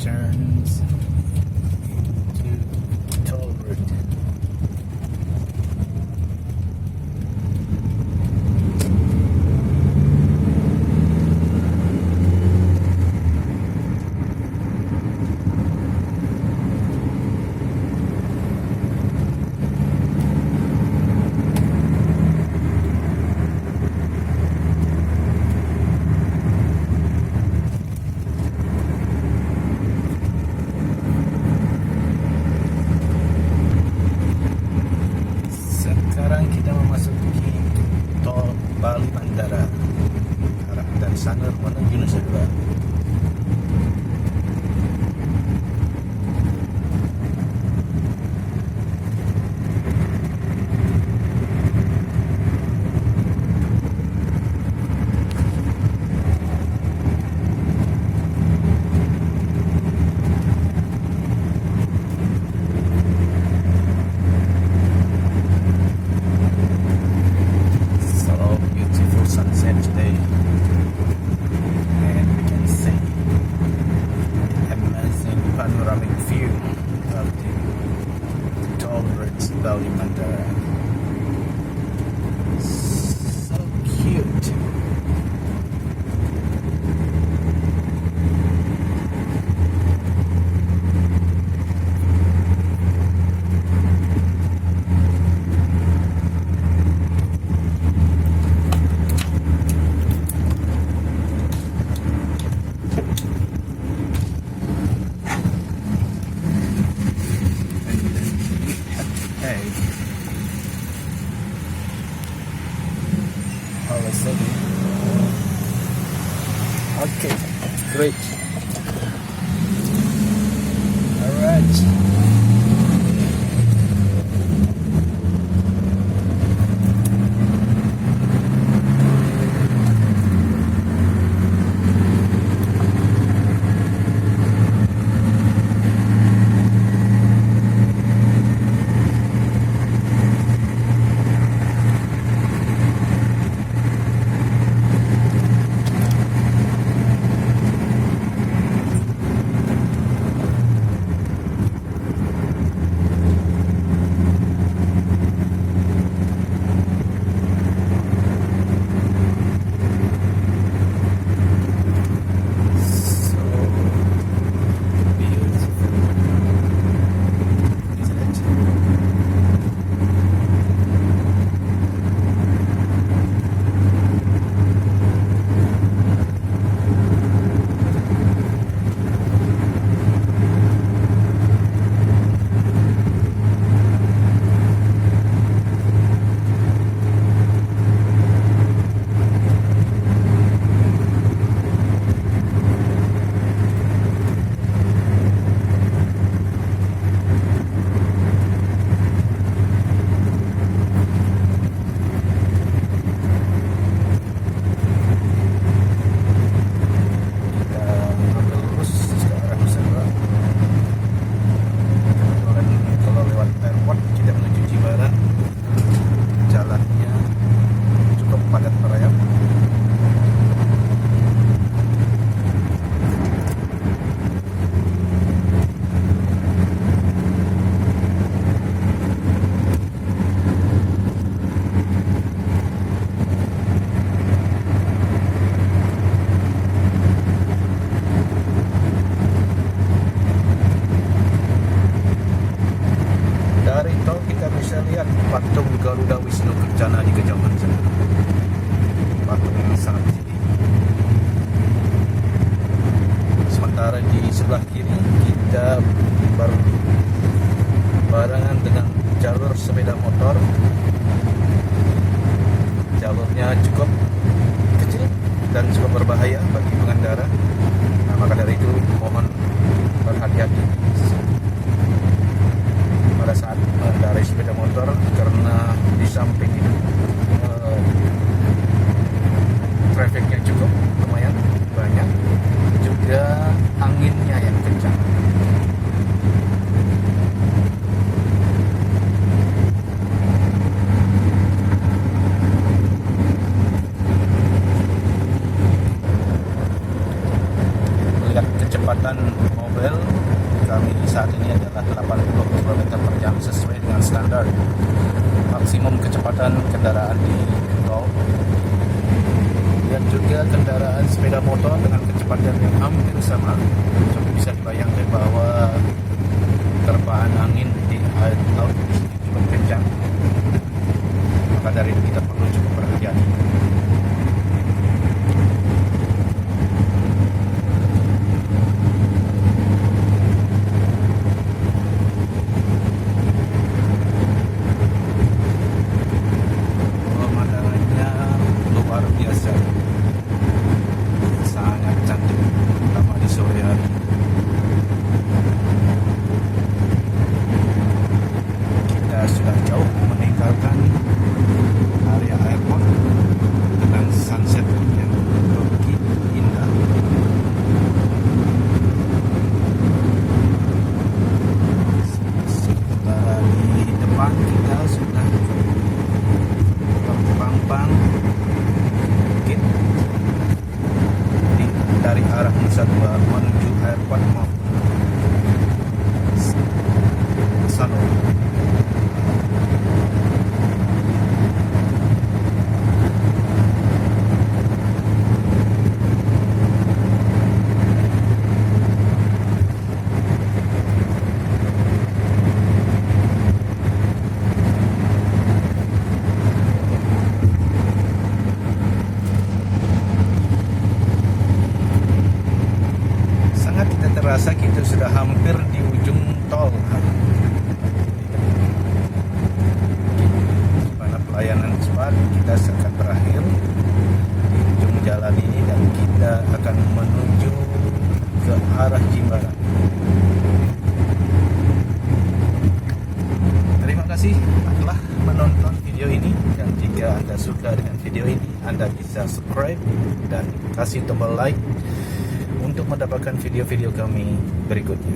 turns to toll road. Sekarang kita memasuki tol Bali Mandara, arah dari Sanur menuju Nusa Dua. So beautiful sunset today, and we can see amazing panoramic view of the toll roads Bali Mandara. So cute. Hey, all of a sudden. Okay, great. All right. So beautiful, isn't it? Kita ambil lurus ke arah Nusa Dua. Dan kalau lewat airport kita menuju Jimbaran, jalannya cukup padat merayap. Dari tol kita bisa lihat patung Garuda Wisnu Kencana di kejauhan sana. Patung yang sangat tinggi. Sementara di sebelah kiri kita berbarengan dengan jalur sepeda motor. Jalurnya cukup kecil dan cukup berbahaya bagi pengendara. Nah, maka dari itu mohon berhati-hati pada saat mengendarai sepeda motor, karena di samping itu trafficnya cukup lumayan banyak, juga anginnya yang kencang. kecepatan mobil kami saat ini adalah 80 km per jam sesuai dengan standar maksimum kecepatan kendaraan di tol. Dan juga kendaraan sepeda motor dengan kecepatan yang hampir sama. Jadi bisa dibayangkan bahwa terpaan angin di air laut cukup kencang. Maka dari itu kita perlu cukup berhati-hati. Pemandangannya luar biasa, sangat cantik, terutama di sore hari. Kita sudah jauh meninggalkan area airport dengan sunset yang begitu indah. Sementara di depan kita sudah terpampang bukit dari arah Nusa Dua menuju airport maupun Sanur. Sangat tidak terasa kita sudah hampir di ujung tol, di mana pelayanan cepat kita akan berakhir di ujung jalan ini dan kita akan menuju ke arah Jimbaran. Terima kasih telah menonton video ini, dan jika Anda suka dengan video ini, Anda bisa subscribe dan kasih tombol like untuk mendapatkan video-video kami berikutnya.